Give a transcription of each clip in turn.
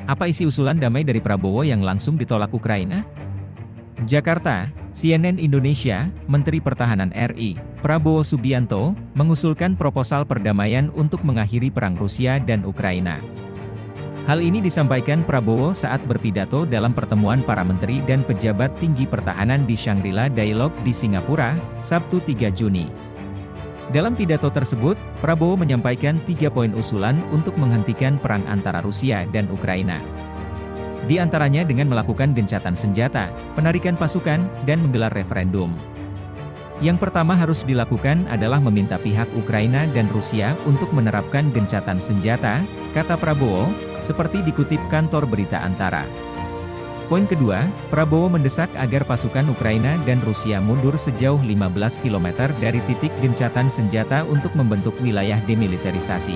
Apa isi usulan damai dari Prabowo yang langsung ditolak Ukraina? Jakarta, CNN Indonesia, Menteri Pertahanan RI, Prabowo Subianto, mengusulkan proposal perdamaian untuk mengakhiri perang Rusia dan Ukraina. Hal ini disampaikan Prabowo saat berpidato dalam pertemuan para menteri dan pejabat tinggi pertahanan di Shangri-La Dialogue di Singapura, Sabtu 3 Juni. Dalam pidato tersebut, Prabowo menyampaikan 3 poin usulan untuk menghentikan perang antara Rusia dan Ukraina. Di antaranya dengan melakukan gencatan senjata, penarikan pasukan, dan menggelar referendum. Yang pertama harus dilakukan adalah meminta pihak Ukraina dan Rusia untuk menerapkan gencatan senjata, kata Prabowo, seperti dikutip kantor berita Antara. Poin kedua, Prabowo mendesak agar pasukan Ukraina dan Rusia mundur sejauh 15 km dari titik gencatan senjata untuk membentuk wilayah demilitarisasi.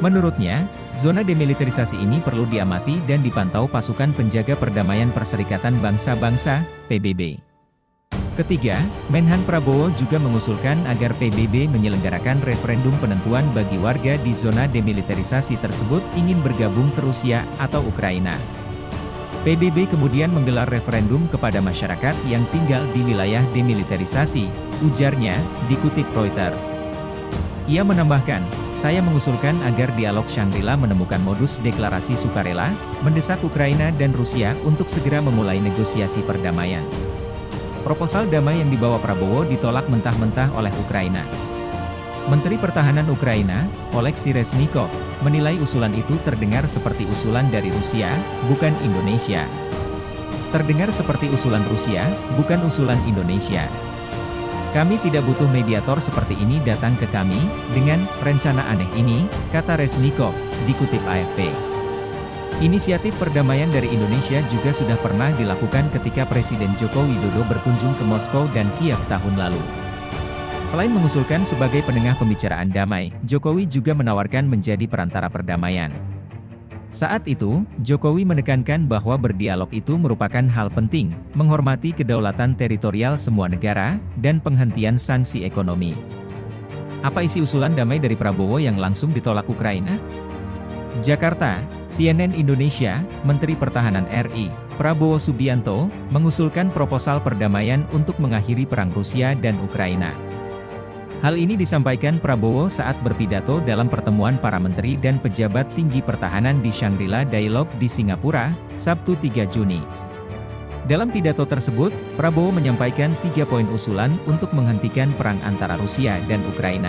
Menurutnya, zona demilitarisasi ini perlu diamati dan dipantau pasukan penjaga perdamaian Perserikatan Bangsa-Bangsa, PBB. Ketiga, Menhan Prabowo juga mengusulkan agar PBB menyelenggarakan referendum penentuan bagi warga di zona demilitarisasi tersebut ingin bergabung ke Rusia atau Ukraina. PBB kemudian menggelar referendum kepada masyarakat yang tinggal di wilayah demilitarisasi, ujarnya, dikutip Reuters. Ia menambahkan, saya mengusulkan agar dialog Shangri-La menemukan modus deklarasi sukarela, mendesak Ukraina dan Rusia untuk segera memulai negosiasi perdamaian. Proposal damai yang dibawa Prabowo ditolak mentah-mentah oleh Ukraina. Menteri Pertahanan Ukraina, Oleksiy Reznikov, menilai usulan itu terdengar seperti usulan dari Rusia, bukan Indonesia. Terdengar seperti usulan Rusia, bukan usulan Indonesia. Kami tidak butuh mediator seperti ini datang ke kami, dengan rencana aneh ini, kata Reznikov, dikutip AFP. Inisiatif perdamaian dari Indonesia juga sudah pernah dilakukan ketika Presiden Joko Widodo berkunjung ke Moskow dan Kiev tahun lalu. Selain mengusulkan sebagai penengah pembicaraan damai, Jokowi juga menawarkan menjadi perantara perdamaian. Saat itu, Jokowi menekankan bahwa berdialog itu merupakan hal penting, menghormati kedaulatan teritorial semua negara, dan penghentian sanksi ekonomi. Apa isi usulan damai dari Prabowo yang langsung ditolak Ukraina? Jakarta, CNN Indonesia, Menteri Pertahanan RI, Prabowo Subianto, mengusulkan proposal perdamaian untuk mengakhiri perang Rusia dan Ukraina. Hal ini disampaikan Prabowo saat berpidato dalam pertemuan para menteri dan pejabat tinggi pertahanan di Shangri-La Dialogue di Singapura, Sabtu 3 Juni. Dalam pidato tersebut, Prabowo menyampaikan 3 poin usulan untuk menghentikan perang antara Rusia dan Ukraina.